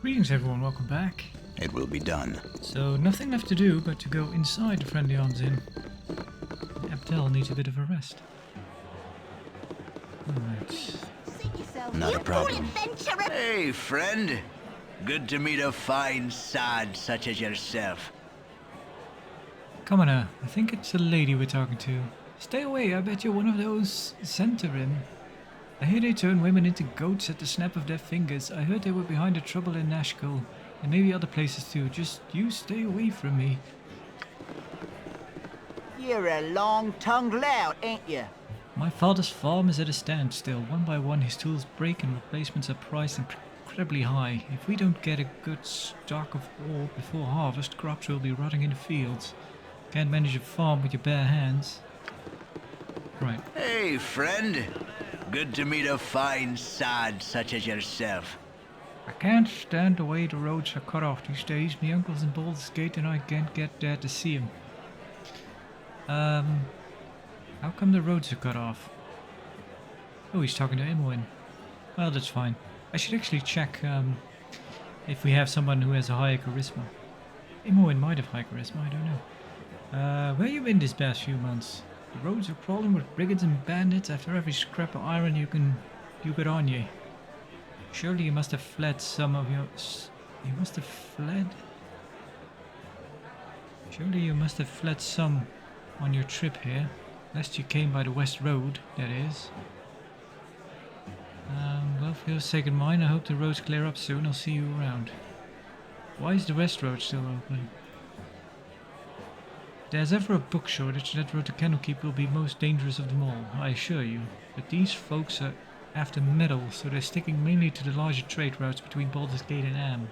Greetings everyone, welcome back. It will be done. So nothing left to do but to go inside the Friendly Arms Inn. Abdel needs a bit of a rest. Alright. Not a problem. Hey, friend. Good to meet a fine sod such as yourself. Come on now, I think it's a lady we're talking to. Stay away, I bet you're one of those Centaurin. I hear they turn women into goats at the snap of their fingers. I heard they were behind the trouble in Nashville, and maybe other places too. Just you stay away from me. You're a long-tongued lout, ain't you? My father's farm is at a standstill. One by one his tools break and replacements are priced incredibly high. If we don't get a good stock of ore before harvest, crops will be rotting in the fields. Can't manage a farm with your bare hands. Right. Hey, friend. Good to meet a fine sod such as yourself. I can't stand the way the roads are cut off these days. My uncle's in Baldur's Gate and I can't get there to see him. How come the roads are cut off? Oh, he's talking to Imoen. Well, that's fine. I should actually check if we have someone who has a higher charisma. Imoen might have high charisma, I don't know. Where you been this past few months? The roads are crawling with brigands and bandits. After every scrap of iron you get on ye. Surely you must have fled some of your... You must have fled? Surely you must have fled some on your trip here. Lest you came by the West Road, that is. Well, for your sake and mine, I hope the roads clear up soon. I'll see you around. Why is the West Road still open? If there's ever a book shortage, that road to Candlekeep will be most dangerous of them all, I assure you. But these folks are after metal, so they're sticking mainly to the larger trade routes between Baldur's Gate and Am.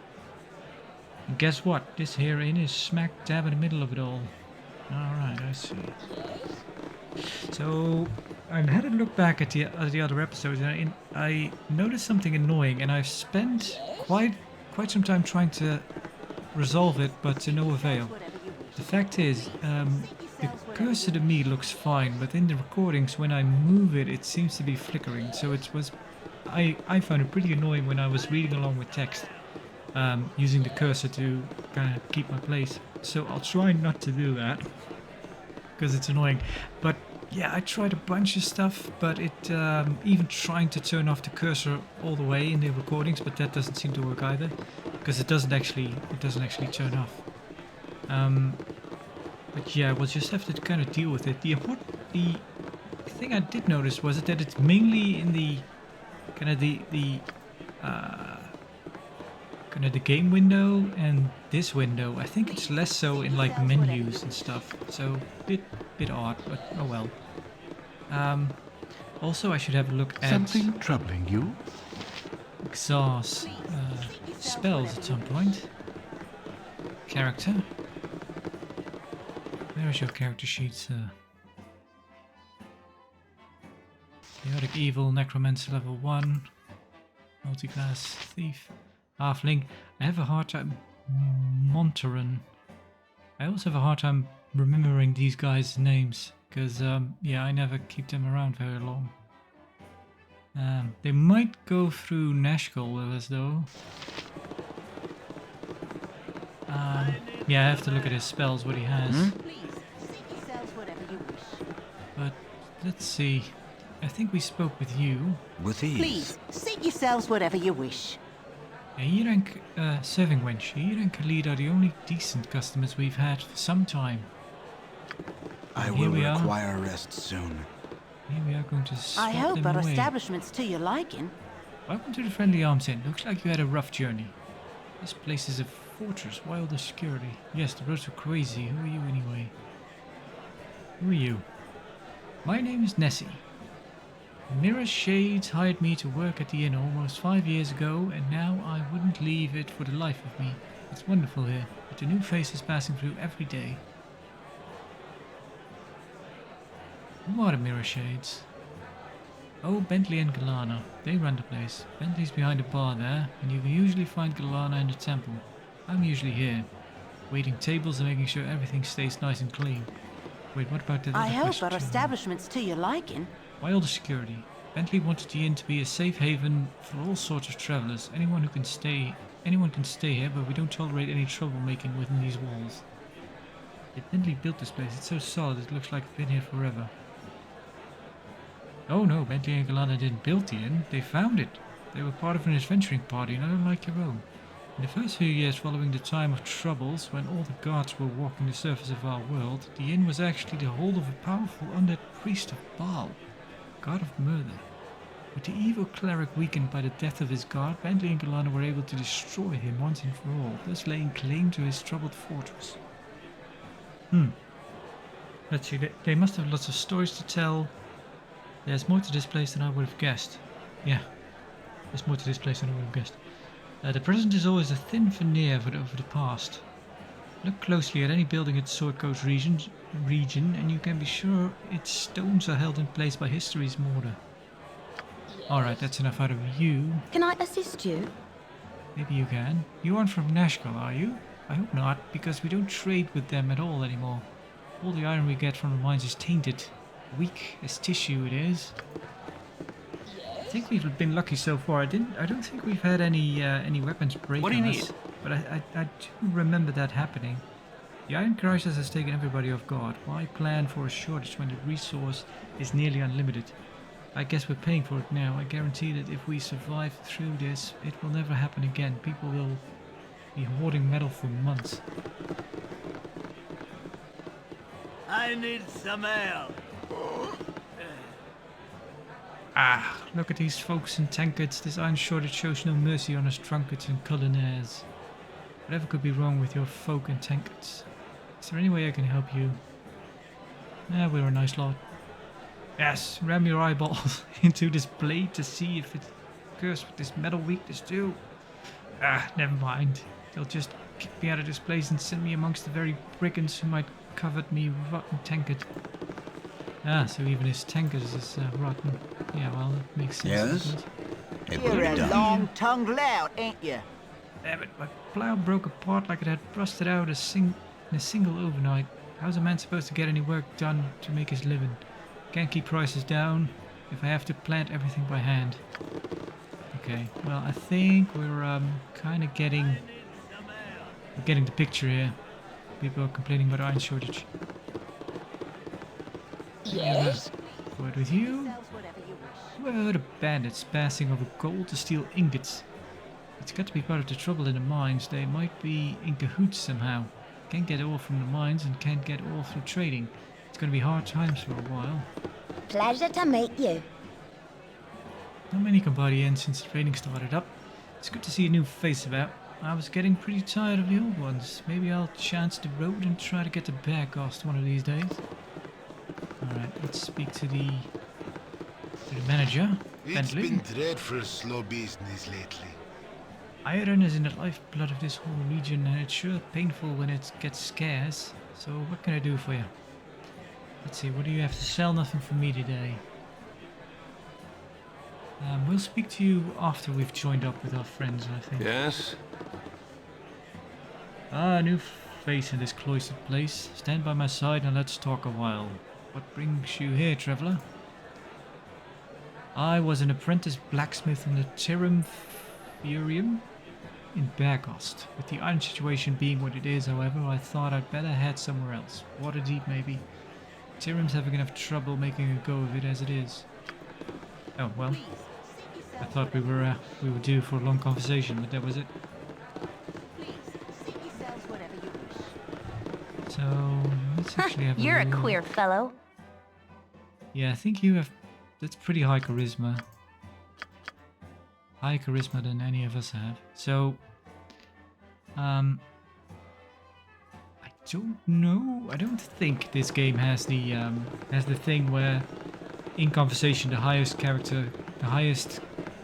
And guess what? This here inn is smack dab in the middle of it all. Alright, I see. So, I had a look back at the other episodes and I noticed something annoying, and I've spent quite some time trying to resolve it, but to no avail. The fact is, the cursor to me looks fine, but in the recordings when I move it, it seems to be flickering. So I found it pretty annoying when I was reading along with text, using the cursor to kind of keep my place. So I'll try not to do that, because it's annoying. But yeah, I tried a bunch of stuff, but it even trying to turn off the cursor all the way in the recordings, but that doesn't seem to work either, because it doesn't actually turn off. But yeah, we'll just have to kind of deal with it. The thing I did notice was that it's mainly in the kind of the game window and this window. I think it's less so in like menus and stuff. So bit odd, but oh well. Also, I should have a look at something troubling you. Xar's spells at some point. Character. Where is your character sheet, sir? Chaotic Evil, Necromancer level 1, Multiclass Thief, Halfling. I have a hard time... Montaran. I also have a hard time remembering these guys' names, because, yeah, I never keep them around very long. They might go through Nashville with us, though. Yeah, I have to look at his spells, what he has. But let's see. I think we spoke with you. With ease. Please, seat yourselves whatever you wish. Air and serving wench. Air and Khalid are the only decent customers we've had for some time. I will require rest soon. Here we are going to swap I hope them our away. establishment's to your liking. Welcome to the Friendly Arms Inn. Looks like you had a rough journey. This place is a fortress, wild as security. Yes, the roads are crazy. Who are you anyway? Who are you? My name is Nessie. Mirror Shades hired me to work at the inn almost 5 years ago, and now I wouldn't leave it for the life of me. It's wonderful here, with the new faces passing through every day. Who are the Mirror Shades? Oh, Bentley and Galana. They run the place. Bentley's behind the bar there, and you can usually find Galana in the temple. I'm usually here, waiting tables and making sure everything stays nice and clean. Wait, what about the I hope our establishment's to your liking. Why all the security? Bentley wanted the inn to be a safe haven for all sorts of travelers. Anyone who can stay anyone can stay here, but we don't tolerate any troublemaking within these walls. They Bentley built this place. It's so solid it looks like it's been here forever. Oh no, Bentley and Galana didn't build the inn. They found it. They were part of an adventuring party, and I don't like your own. In the first few years following the time of troubles, when all the gods were walking the surface of our world, the inn was actually the hold of a powerful undead priest of Baal, god of murder. With the evil cleric weakened by the death of his god, Bentley and Galana were able to destroy him once and for all, thus laying claim to his troubled fortress. Let's see, they must have lots of stories to tell. There's more to this place than I would have guessed. Yeah, there's more to this place than I would have guessed. The present is always a thin veneer over the past. Look closely at any building in Sword Coast region, and you can be sure its stones are held in place by history's mortar. Alright, that's enough out of you. Can I assist you? Maybe you can. You aren't from Nashkel, are you? I hope not, because we don't trade with them at all anymore. All the iron we get from the mines is tainted. Weak as tissue it is. I think we've been lucky so far. I don't think we've had any weapons break on us. But I do remember that happening. The iron crisis has taken everybody off guard. Why plan for a shortage when the resource is nearly unlimited? I guess we're paying for it now. I guarantee that if we survive through this, it will never happen again. People will be hoarding metal for months. I need some help. Ah, look at these folks in tankards. This iron shortage shows no mercy on us drunkards and cullionaires. Whatever could be wrong with your folk and tankards? Is there any way I can help you? We're a nice lot. Yes, ram your eyeballs into this blade to see if it's cursed with this metal weakness too. Never mind. They'll just kick me out of this place and send me amongst the very brigands who might covet me rotten tankard. So even his tankard is rotten. Yeah, well, that makes sense. Yes? You're a long-tongued lout, ain't you? Damn it, my plow broke apart like it had rusted out in a single overnight. How's a man supposed to get any work done to make his living? Can't keep prices down if I have to plant everything by hand. Okay, well, I think we're kind of getting the picture here. People are complaining about iron shortage. Yes? Word with you. Word of bandits passing over gold to steal ingots. It's got to be part of the trouble in the mines. They might be in cahoots somehow. Can't get ore from the mines and can't get ore through trading. It's going to be hard times for a while. Pleasure to meet you. Not many can buy the end since the trading started up. It's good to see a new face about. I was getting pretty tired of the old ones. Maybe I'll chance the road and try to get to Bearcast one of these days. Alright, let's speak to the manager, It's Bentley. been dreadful slow business lately. Iron is in the lifeblood of this whole region, and it's sure painful when it gets scarce. So what can I do for you? Let's see, what do you have to sell? Nothing for me today. We'll speak to you after we've joined up with our friends, I think. Yes? New face in this cloistered place. Stand by my side and let's talk a while. What brings you here, traveller? I was an apprentice blacksmith on the Furium in Bearcast. With the iron situation being what it is, however, I thought I'd better head somewhere else. Waterdeep, maybe. Tyrum's having enough trouble making a go of it as it is. Oh, well. I thought we were due for a long conversation, but that was it. So, let's actually have You're a look. queer fellow. Yeah, I think you have... That's pretty high charisma. Higher charisma than any of us have. So, I don't know. I don't think this game has the thing where, in conversation, the highest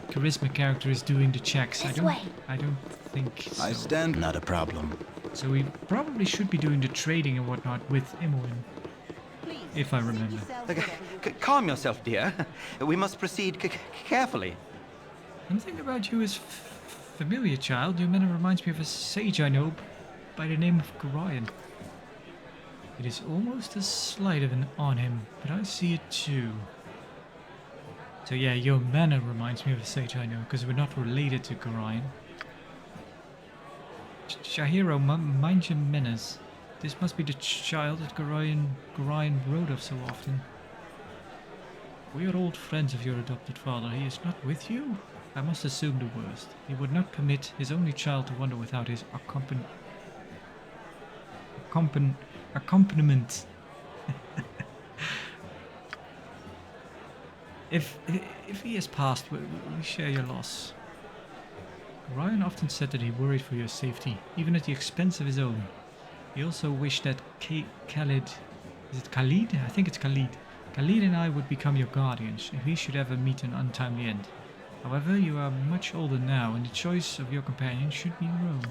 charisma character is doing the checks. This way. I don't think so. I stand. Not a problem. So we probably should be doing the trading and whatnot with Imoen, if I remember. Calm yourself, dear. We must proceed carefully. Something about you is familiar, child. Your manner reminds me of a sage I know by the name of Gorion. It is almost a slight of an on him, but I see it too. So yeah, your manner reminds me of a sage I know, because we're not related to Gorion. Shahiro, mind your manners. This must be the child that Gorion wrote of so often. We are old friends of your adopted father. He is not with you? I must assume the worst. He would not permit his only child to wander without his accompaniment. If he has passed, we share your loss. Ryan often said that he worried for your safety, even at the expense of his own. He also wished that Khalid, is it Khalid? I think it's Khalid. Khalid and I would become your guardians if he should ever meet an untimely end. However, you are much older now, and the choice of your companion should be your own.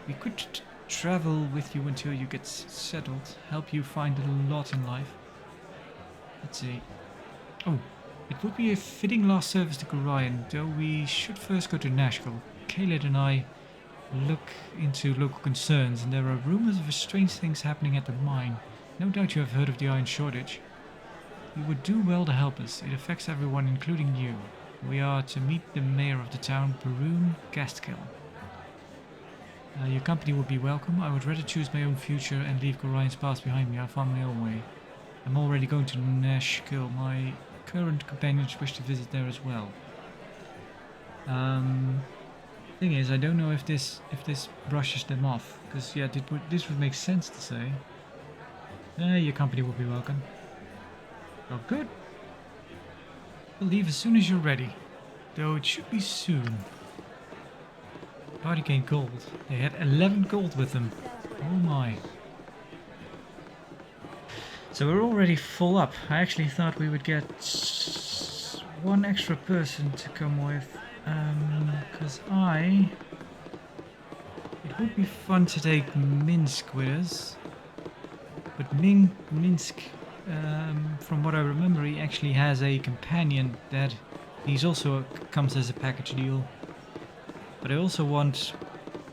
We could travel with you until you get settled, help you find a lot in life. Let's see. Oh, it would be a fitting last service to Gorion, though we should first go to Nashville. Khalid and I look into local concerns, and there are rumors of strange things happening at the mine. No doubt you have heard of the iron shortage. You would do well to help us. It affects everyone, including you. We are to meet the mayor of the town, Baroon Gaskill. Your company would be welcome. I would rather choose my own future and leave Gorion's past behind me. I found my own way. I'm already going to Nashville. My current companions wish to visit there as well. Thing is, I don't know if this brushes them off, because yeah, this would make sense to say. Your company will be welcome. Oh, good. We'll leave as soon as you're ready, though it should be soon. Party gained gold. They had 11 gold with them. Oh my. So we're already full up. I actually thought we would get one extra person to come with, because it would be fun to take Minsk with us, but Minsk, from what I remember, he actually has a companion that he's also comes as a package deal. But I also want,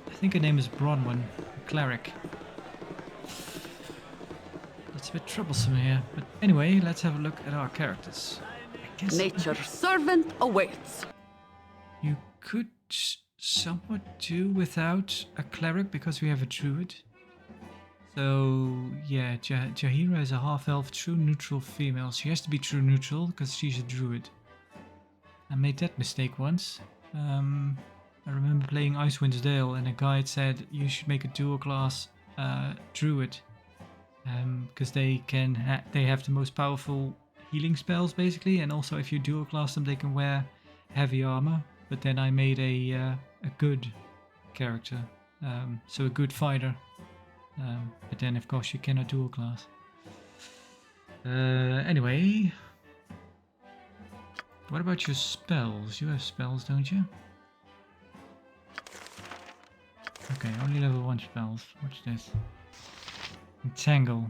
I think her name is Bronwyn, a cleric. It's a bit troublesome here, but anyway, let's have a look at our characters. Nature's servant awaits. You could somewhat do without a cleric because we have a druid. So yeah, Jahira is a half-elf, true neutral female. She has to be true neutral because she's a druid. I made that mistake once. I remember playing Icewind's Dale and a guide said you should make a dual class druid. Because they have the most powerful healing spells basically, and also if you dual class them they can wear heavy armor. But then I made a good character, so a good fighter. But then of course you cannot dual class. Anyway, what about your spells? You have spells, don't you? Okay, only level 1 spells. What's this? Entangle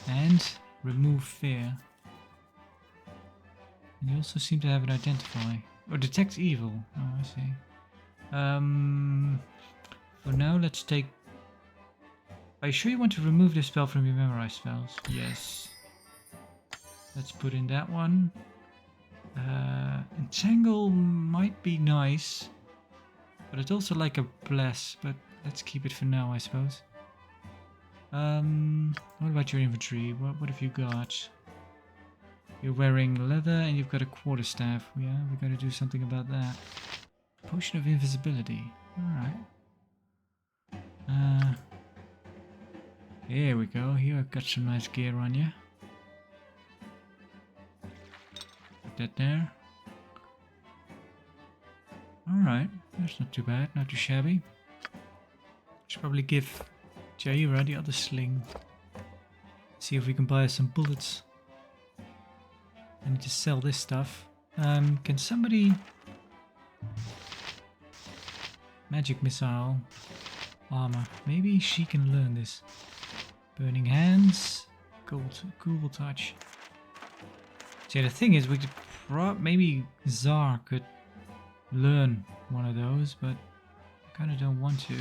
and remove fear. And you also seem to have an identify or detect evil. Oh, I see. For now, let's take. Are you sure you want to remove this spell from your memorized spells? Yes. Let's put in that one. Entangle might be nice, but it's also like a bless. But let's keep it for now, I suppose. What about your inventory? What have you got? You're wearing leather and you've got a quarterstaff. Yeah, we gotta do something about that. Potion of invisibility. Alright. Here we go. Here I've got some nice gear on you. Put that there. Alright, that's not too bad, not too shabby. Should probably give Jaira the other sling. See if we can buy some bullets. I need to sell this stuff. Can somebody... Magic missile. Armor. Maybe she can learn this. Burning hands. Cool touch. See, the thing is, we could maybe Zar could learn one of those, but I kind of don't want to.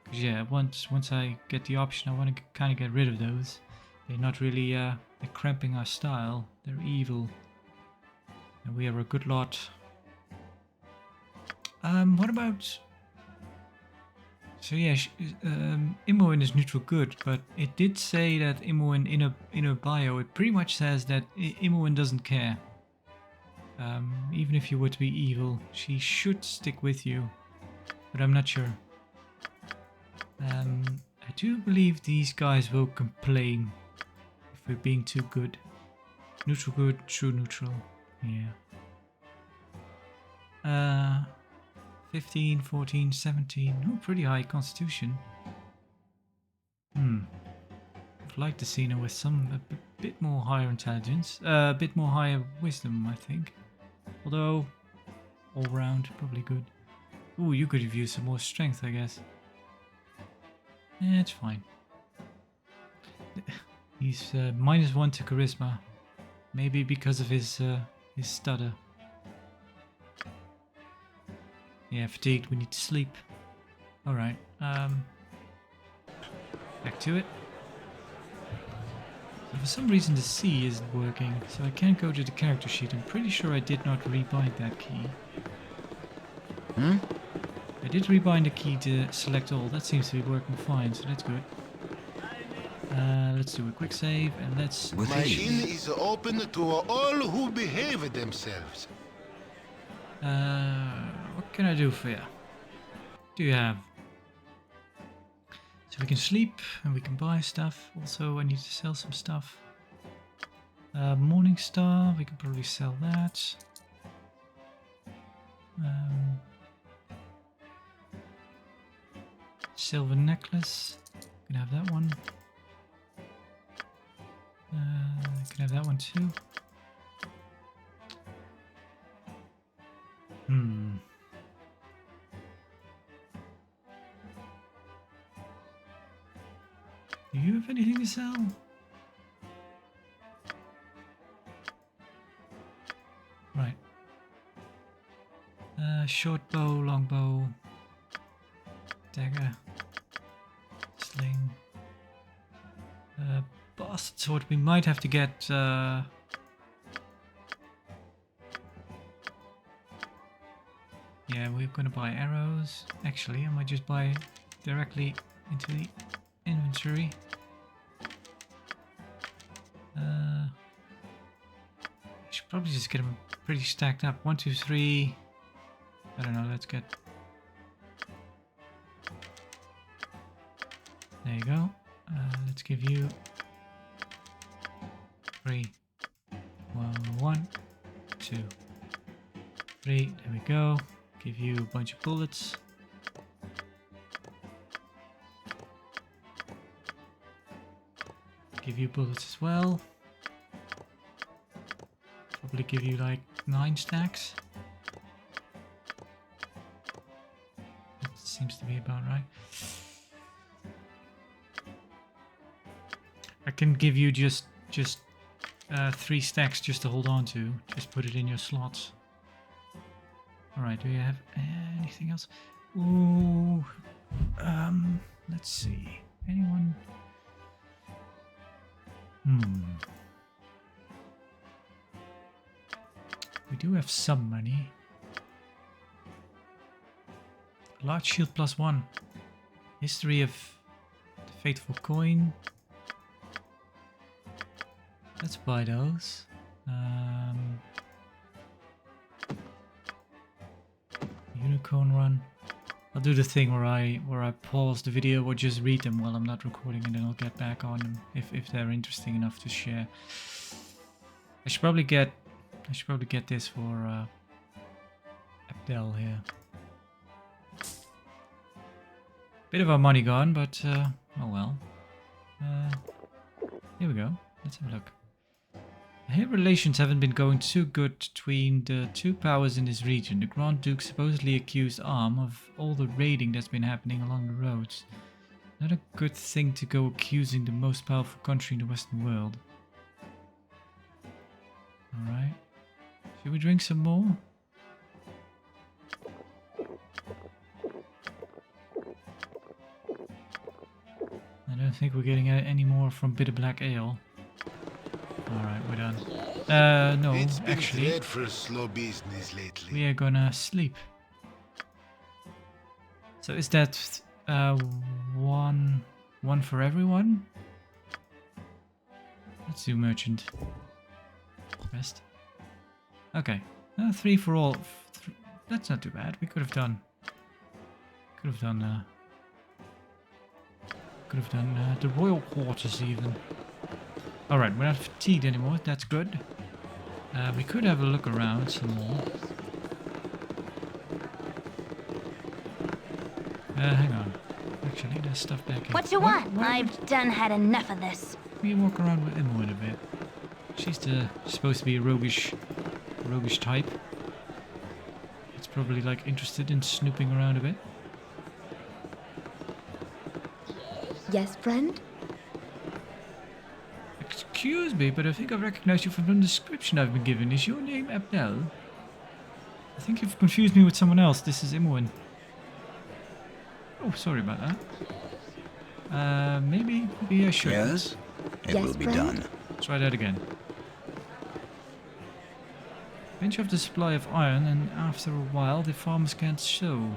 Cause yeah, once I get the option, I want to kind of get rid of those. They're not really they're cramping our style. They're evil, and we are a good lot. What about So yeah, Imoen is neutral good, but it did say that Imoen in her bio, it pretty much says that Imoen doesn't care. Even if you were to be evil, she should stick with you, but I'm not sure. I do believe these guys will complain if we're being too good. Neutral good, true neutral. Yeah. 15, 14, 17. Oh, pretty high constitution. I'd like to see her with a bit more higher intelligence. A bit more higher wisdom, I think. Although, all round, probably good. Ooh, you could have used some more strength, I guess. Yeah, it's fine. He's -1 to charisma. Maybe because of his stutter. Yeah, fatigued, we need to sleep. Alright, back to it. So for some reason the C isn't working, so I can't go to the character sheet. I'm pretty sure I did not rebind that key. I did rebind the key to select all. That seems to be working fine, so that's good. Let's do a quick save and let's... Machine is open to all who behave themselves. What can I do for you? What do you have? So we can sleep and we can buy stuff. Also, I need to sell some stuff. Morning Star, we can probably sell that. Silver necklace, can have that one. Can have that one too. Do you have anything to sell? Right. Short bow, long bow, dagger, sling, bastard sword. We might have to get. Yeah, we're gonna buy arrows. Actually, I might just buy directly into the inventory. I should probably just get them pretty stacked up. 1, 2, 3. I don't know. Let's get. There you go. Let's give you 3. 1, 2, 3. There we go. Give you a bunch of bullets. Give you bullets as well. Probably give you like 9 stacks. That seems to be about right. I can give you just 3 stacks just to hold on to. Just put it in your slots. Alright, do you have anything else? Ooh, let's see. Anyone? We do have some money. Large shield +1. History of the Fateful Coin. Let's buy those. Unicorn run. I'll do the thing where I pause the video or just read them while I'm not recording, and then I'll get back on them if they're interesting enough to share. I should probably get this for Abdel here. Bit of our money gone, but oh well. Here we go. Let's have a look. I hear relations haven't been going too good between the two powers in this region. The Grand Duke supposedly accused Arm of all the raiding that's been happening along the roads. Not a good thing to go accusing the most powerful country in the Western world. Alright. Should we drink some more? I don't think we're getting any more from Bitter Black Ale. Alright, we're done. No, It's been actually, dreadful slow business lately. we are gonna sleep. So is that One for everyone. Let's do merchant. Rest. Okay. 3 for all. That's not too bad. We could have done. Could have done the royal quarters even. All right, we're not fatigued anymore. That's good. We could have a look around some more. Hang on. Actually, there's stuff back here. What you want? I've done had enough of this. We walk around with Imoen a bit. She's supposed to be a roguish type. It's probably like interested in snooping around a bit. Yes, friend? Excuse me, but I think I recognize you from the description I've been given. Is your name Abnel? I think you've confused me with someone else. This is Imoen. Oh, sorry about that. Maybe I should. Yes? It Yes, will be friend? done. Try that again. Pinch off the supply of iron, and after a while the farmers can't sow.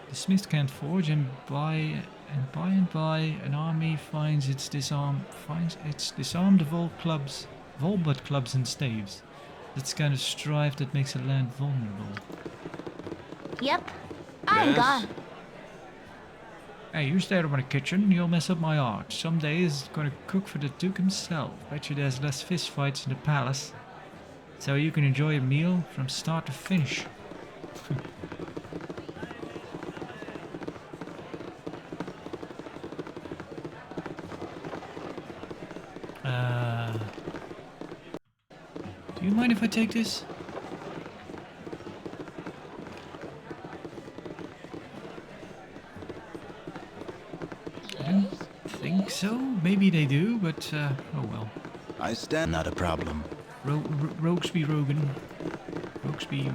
The smiths can't forge, and by and by an army finds its disarmed of all but clubs and staves. That's the kind of strife that makes a land vulnerable. Yep. I'm Yes? gone. Hey, you stay out of my kitchen, you'll mess up my art. Someday he's gonna cook for the Duke himself. Bet you there's less fist fights in the palace. So you can enjoy a meal from start to finish. Do you mind if I take this? I don't think so. Maybe they do, but oh well. I stand not a problem. Rogues be rogan. Rogues be...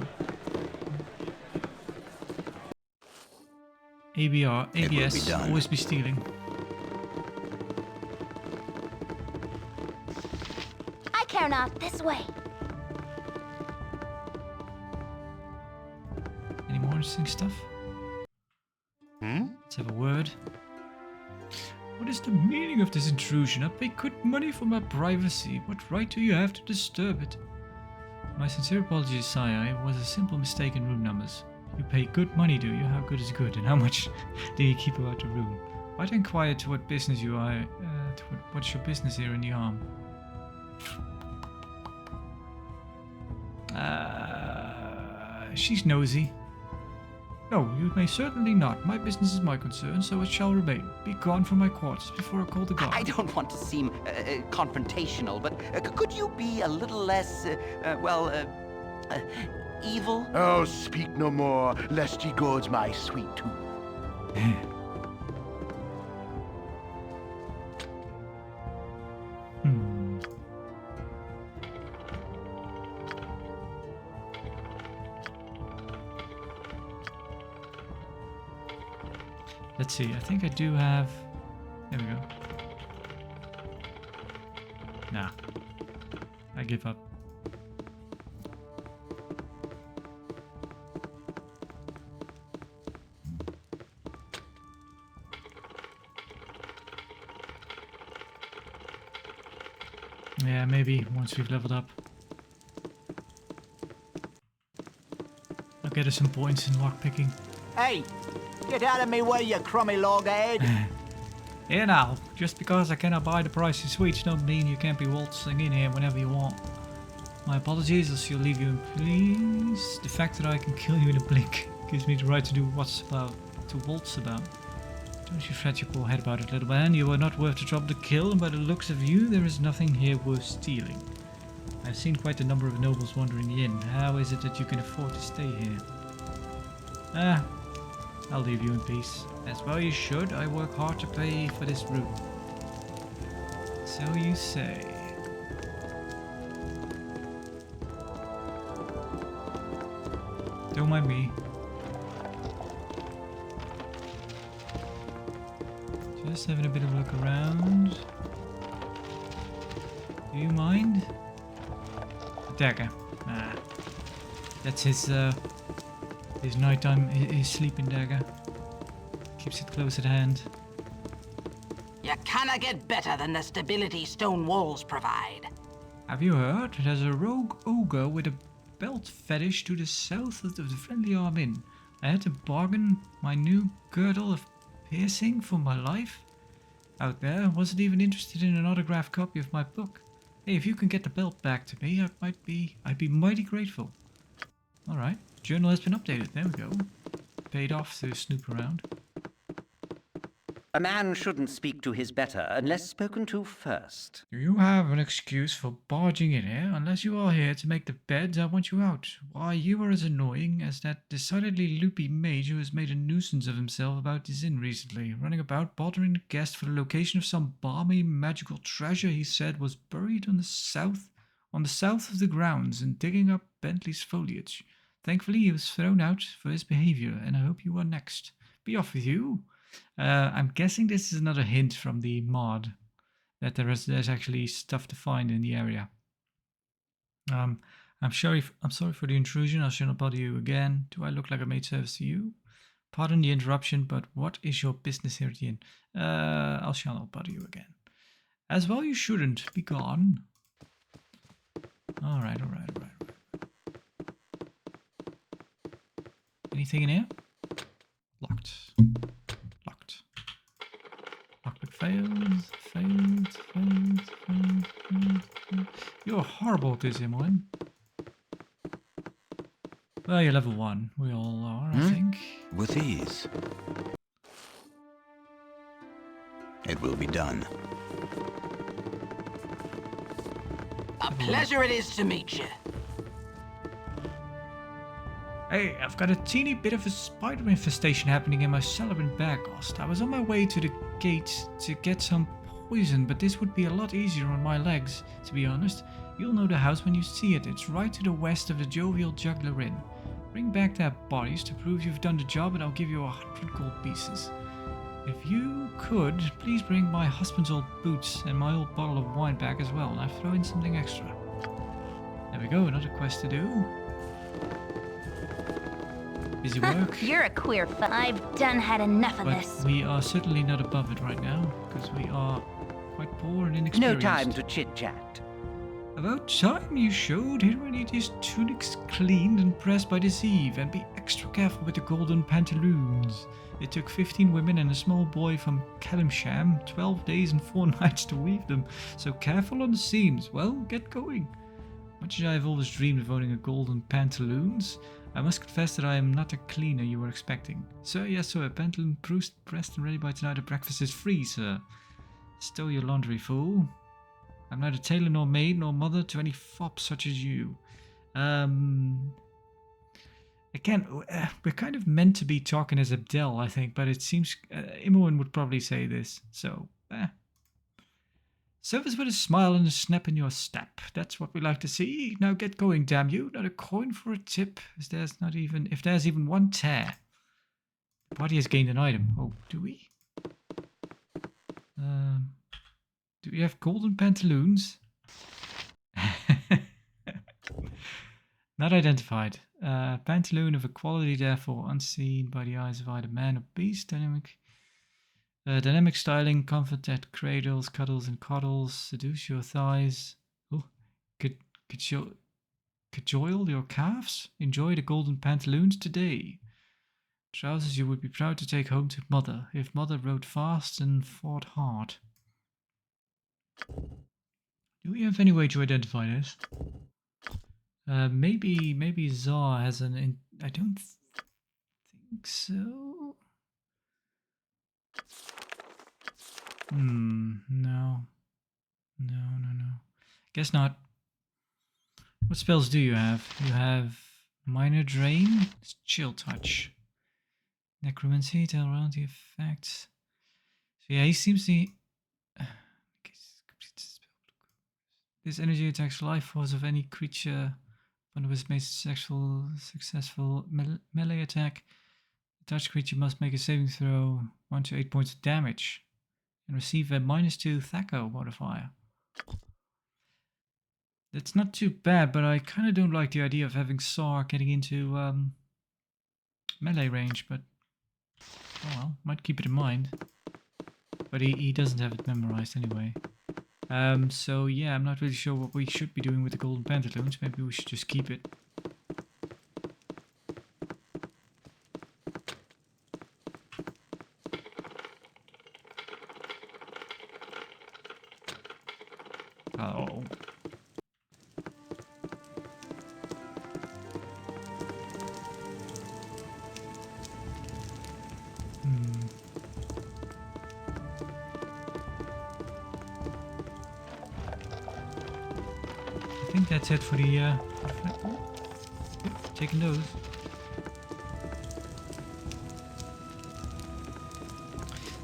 ABR, It will be ABS, done. always be stealing. I care not. This way. Any more interesting stuff? Let's have a word. What is the meaning of this intrusion? I pay good money for my privacy. What right do you have to disturb it? My sincere apologies, sire. It was a simple mistake in room numbers. You pay good money, do you? How good is good? And how much do you keep about the room? Why to inquire to what business you are? What's your business here in the arm? She's nosy. No, you may certainly not. My business is my concern, so it shall remain. Be gone from my quarters before I call the guard. I don't want to seem confrontational, but could you be a little less, evil? Oh, speak no more, lest ye gorge my sweet tooth. Let's see, I think I do have... There we go. Nah. I give up. Yeah, maybe once we've leveled up. I'll get us some points in lockpicking. Hey, get out of me way, you crummy loggerhead. Here now, just because I cannot buy the pricey sweets don't mean you can't be waltzing in here whenever you want. My apologies, I shall leave you in peace. The fact that I can kill you in a blink gives me the right to do to waltz about. Don't you fret your poor head about it, little man. You are not worth the trouble to kill, and by the looks of you, there is nothing here worth stealing. I've seen quite a number of nobles wandering the inn. How is it that you can afford to stay here? I'll leave you in peace. As well you should. I work hard to pay for this room. So you say. Don't mind me. Just having a bit of a look around. Do you mind? Dagger. Ah. That's his nighttime, his sleeping dagger. keeps it close at hand. You cannot get better than the stability stone walls provide. Have you heard? There's a rogue ogre with a belt fetish to the south of the friendly arm inn. I had to bargain my new girdle of piercing for my life. Out there, wasn't even interested in an autographed copy of my book. Hey, if you can get the belt back to me, I'd be mighty grateful. Alright, journal has been updated. There we go. Paid off to snoop around. A man shouldn't speak to his better unless spoken to first. Do you have an excuse for barging in here? Unless you are here to make the beds, I want you out. Why, you are as annoying as that decidedly loopy mage who has made a nuisance of himself about this inn recently, running about bothering the guest for the location of some balmy magical treasure he said was buried on the south of the grounds and digging up Bentley's foliage. Thankfully, he was thrown out for his behavior, and I hope you are next. Be off with you. I'm guessing this is another hint from the mod that there's actually stuff to find in the area. I'm sorry for the intrusion. I shall not bother you again. Do I look like I made service to you? Pardon the interruption, but what is your business here at the inn? I shall not bother you again. As well you shouldn't. Be gone. Alright. Anything in here? Locked. Lockpick failed. You're horrible at this, Imoen. Well, you're level 1. We all are, I think. With ease. It will be done. A pleasure it is to meet you. Hey, I've got a teeny bit of a spider infestation happening in my cellar in Bergost. I was on my way to the gate to get some poison, but this would be a lot easier on my legs, to be honest. You'll know the house when you see it. It's right to the west of the Jovial Juggler Inn. Bring back their bodies to prove you've done the job, and I'll give you 100 gold pieces. If you could, please bring my husband's old boots and my old bottle of wine back as well, and I'll throw in something extra. There we go, another quest to do. Busy work. You're a queer I've done had enough of But this. we are certainly not above it right now, because we are quite poor and No inexperienced. time to chit-chat. About time you showed. Here I need his tunics cleaned and pressed by this eve, and be extra careful with the golden pantaloons. It took 15 women and a small boy from Kellimsham 12 days and 4 nights to weave them, so careful on the seams. Well, get going. Much as I have always dreamed of owning a golden pantaloons, I must confess that I am not the cleaner you were expecting. Sir, yes sir, pantaloon pressed and ready by tonight, the breakfast is free, sir. Stow your laundry, fool. I'm neither tailor nor maid nor mother to any fop such as you. Again, we're kind of meant to be talking as Abdel, I think, but it seems Imoen would probably say this, so service with a smile and a snap in your step. That's what we like to see. Now get going, damn you. Not a coin for a tip, if there's even one tear. The party has gained an item. Oh, do we? Do we have golden pantaloons? Not identified. Pantaloon of a quality therefore unseen by the eyes of either man or beast. Dynamic styling, comfort that cradles, cuddles, and coddles. Seduce your thighs. Oh, cajole your calves. Enjoy the golden pantaloons today. Trousers you would be proud to take home to mother, if mother rode fast and fought hard. Do we have any way to identify this? Maybe Zar has an. I don't think so. No. Guess not. What spells do you have? You have Minor Drain, Chill Touch, Necromancy, tell around the effects. So yeah, he seems to. This energy attacks life force of any creature when it was made successful melee attack. The touched creature must make a saving throw 1 to 8 points of damage and receive a -2 Thaco modifier. That's not too bad, but I kind of don't like the idea of having Sar getting into melee range, but Oh well, might keep it in mind. But he doesn't have it memorized anyway. So yeah, I'm not really sure what we should be doing with the golden pantaloons. Maybe we should just keep it. Oh. I think that's it for the yep, taking those.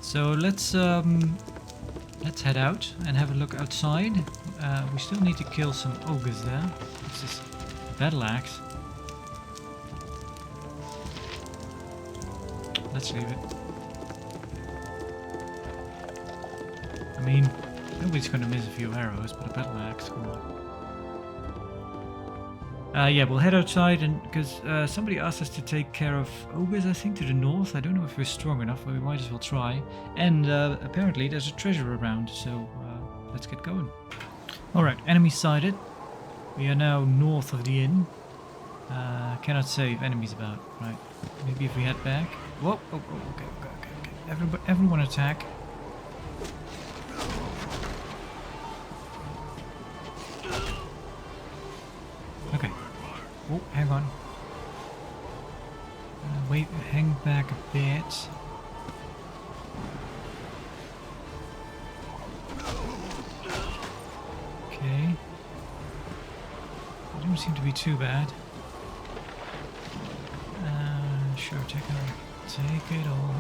So let's head out and have a look outside. We still need to kill some ogres there. What's this? Battle axe. Let's leave it. I mean, nobody's gonna miss a few arrows, but a battle axe, come on. Yeah, we'll head outside, and because somebody asked us to take care of ogres, I think, to the north. I don't know if we're strong enough, but we might as well try. And apparently there's a treasure around, so let's get going. Alright, enemy sighted. We are now north of the inn. Cannot say if enemies about, right? Maybe if we head back. Whoa, oh, okay. Everyone attack. Okay. Oh, hang on. Wait, hang back a bit. Okay. They don't seem to be too bad. Sure, take it all.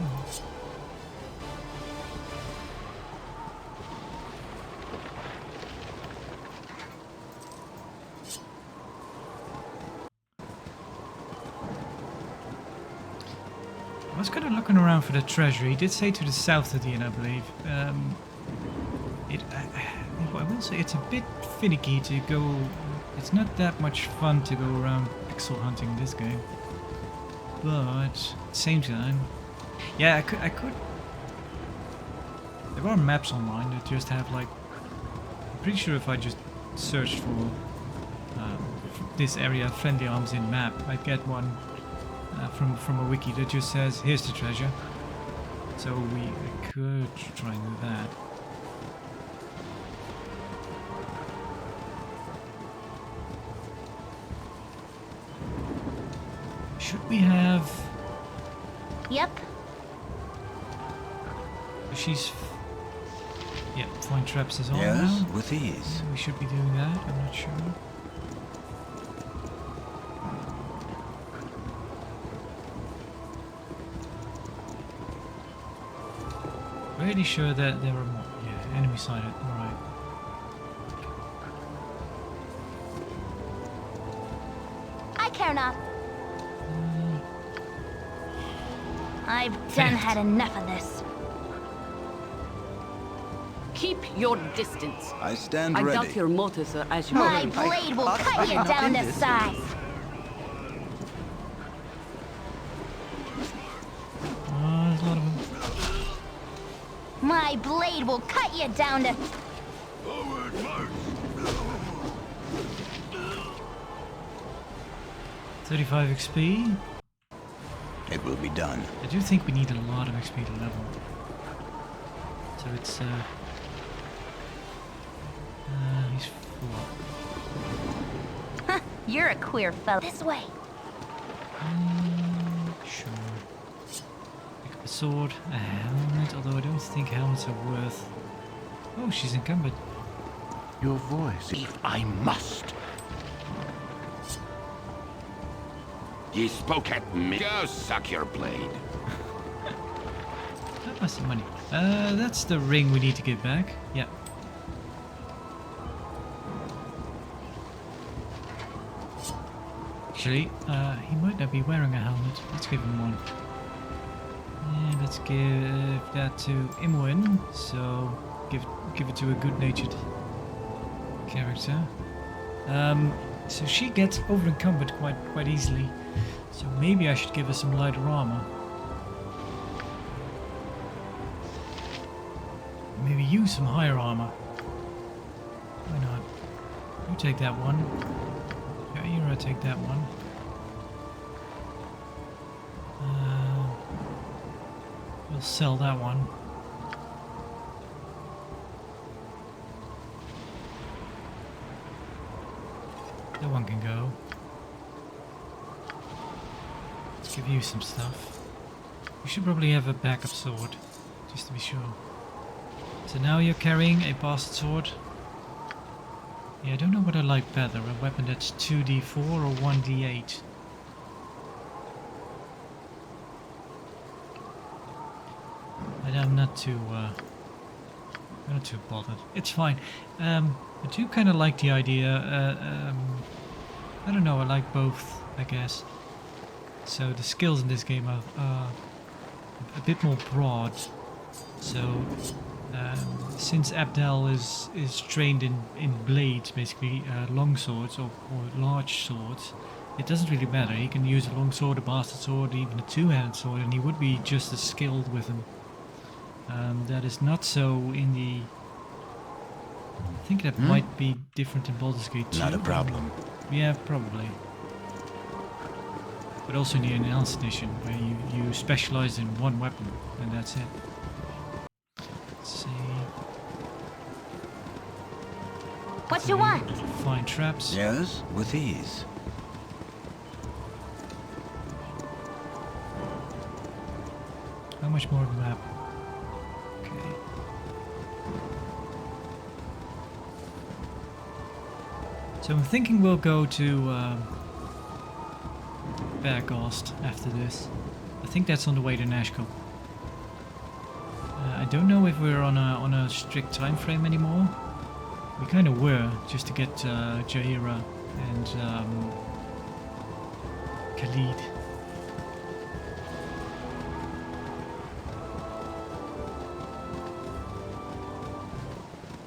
I was kind of looking around for the treasure. He did say to the south of the inn, I believe. I will say it's a bit finicky to go. It's not that much fun to go around pixel hunting this game. But at the same time, yeah, I could. There are maps online that just have like. I'm pretty sure if I just searched for this area friendly arms in map, I'd get one from a wiki that just says here's the treasure. So we could try and do that. Should we have... Yep. She's... Yep, find traps is on Yes, now. with ease. Yeah, we should be doing that, I'm not sure. Pretty sure that there are more. Yeah, enemy sighted, alright. I care not. I've done had enough of this. Keep your distance. I stand I ready. doubt your motives are as you My think. blade will cut you down to size. There's a lot of them. My blade will cut you down to... Forward march. 35 XP. It will be done. I do think we need a lot of XP to level. So it's he's full. Huh, you're a queer fellow. This way. Sure. Pick up a sword, a helmet, although I don't think helmets are worth... Oh, she's encumbered. Your voice, if I must. Ye spoke at me. Go suck your blade. That was some money. That's the ring we need to give back. Yeah. Actually, he might not be wearing a helmet. Let's give him one. Yeah, let's give that to Imoen. So give it to a good-natured character. So she gets over-encumbered quite easily. So maybe I should give her some lighter armor. use some higher armor. Why not? You take that one. Jaira, take that one. We'll sell that one. That one can go. Let's give you some stuff. You should probably have a backup sword, just to be sure. So now you're carrying a bastard sword. Yeah, I don't know what I like better, a weapon that's 2d4 or 1d8. I'm not too bothered. It's fine. I do kind of like the idea. I don't know. I like both, I guess. So the skills in this game are a bit more broad. So since Abdel is trained in blades, basically long swords or large swords, it doesn't really matter. He can use a long sword, a bastard sword, even a two-handed sword, and he would be just as skilled with them. That is not so in the... I think that might be different in Baldur's Gate 2. Not a problem. Yeah, probably. But also in the Enhanced Edition, where you specialize in one weapon, and that's it. Let's see... What you want? Find traps. Yes, with ease. How much more of the map? Okay. So I'm thinking we'll go to Bergast after this. I think that's on the way to Nashkel. I don't know if we're on a strict time frame anymore. We kind of were, just to get Jaira and Khalid.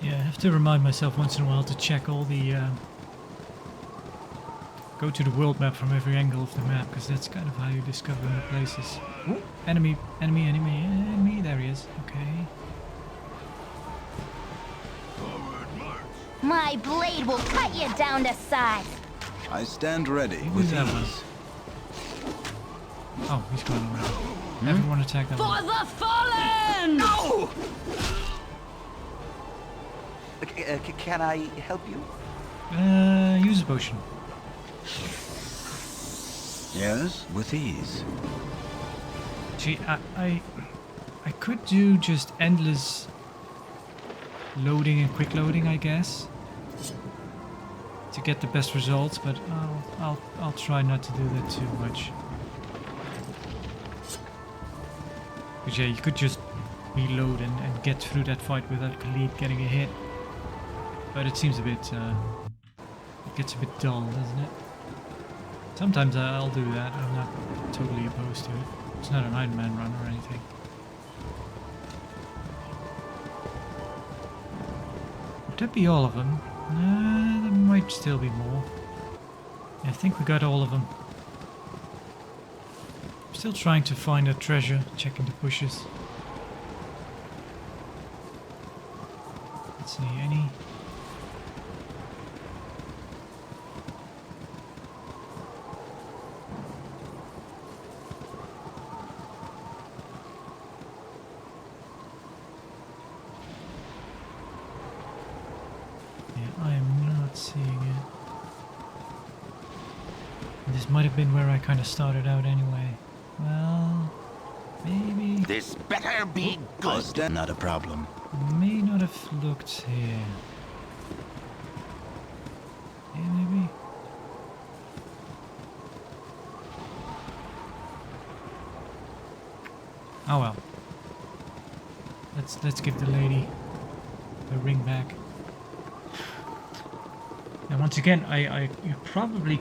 Yeah, I have to remind myself once in a while to check all the... go to the world map from every angle of the map, because that's kind of how you discover new places. Ooh, enemy, enemy, enemy, enemy, there he is, okay. My blade will cut you down to size. I stand ready Who's that one? Oh, he's going around. Everyone attack that one. For the fallen! No! Can I help you? Use a potion. Yes, with ease. See, I could do just endless loading and quick loading, I guess, to get the best results, but I'll try not to do that too much. But yeah, you could just reload and get through that fight without Khalid getting a hit. But it seems a bit, it gets a bit dull, doesn't it? Sometimes I'll do that. I'm not totally opposed to it. It's not an Iron Man run or anything. Would that be all of them? There might still be more. Yeah, I think we got all of them. I'm still trying to find a treasure, checking the bushes. Let's see, any... seeing it. This might have been where I kind of started out anyway. Well, maybe... This better be good. Not a problem. May not have looked here. Yeah, maybe. Oh well. Let's give the lady the ring back. And once again, you probably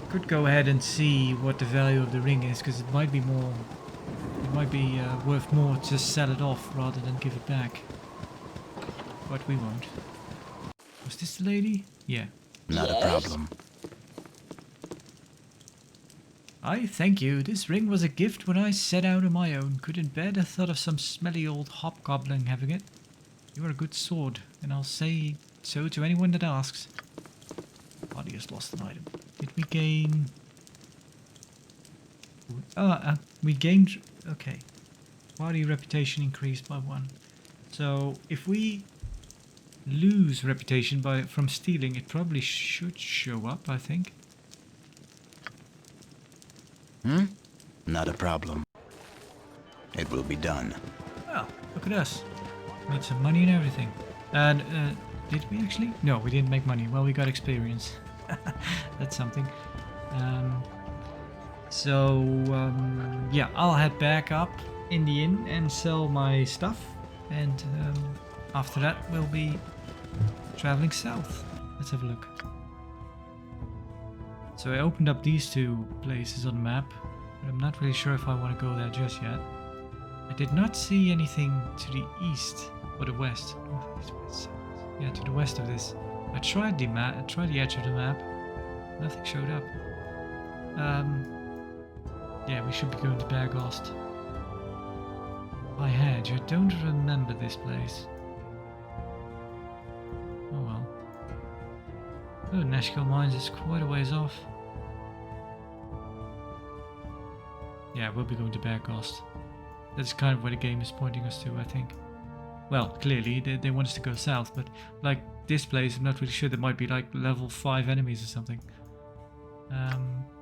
could go ahead and see what the value of the ring is, because it might be more, worth more to sell it off rather than give it back. But we won't. Was this the lady? Yeah. Not a problem. I thank you. This ring was a gift when I set out on my own. Couldn't bear the thought of some smelly old hobgoblin having it. You are a good sword, and I'll say so to anyone that asks. Party has lost an item. Did we gain... we gained... Okay. Party reputation increased by 1. So, if we lose reputation from stealing, it probably should show up, I think. Not a problem. It will be done. Well, look at us. Made some money and everything. And, did we actually? No, we didn't make money. Well, we got experience. That's something. Yeah, I'll head back up in the inn and sell my stuff. And after that, we'll be traveling south. Let's have a look. So I opened up these 2 places on the map. But I'm not really sure if I want to go there just yet. I did not see anything to the east or the west. Yeah, to the west of this. I tried the map. I tried the edge of the map. Nothing showed up. Yeah, we should be going to Bergost. By hedge, I don't remember this place. Oh well. Oh, Nashkel Mines is quite a ways off. Yeah, we'll be going to Bergost. That's kind of where the game is pointing us to, I think. Well, clearly, they want us to go south, but like this place, I'm not really sure. There might be like level 5 enemies or something.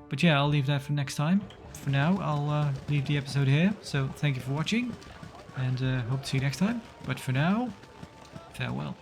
But yeah, I'll leave that for next time. For now, I'll leave the episode here. So thank you for watching, and hope to see you next time. But for now, farewell.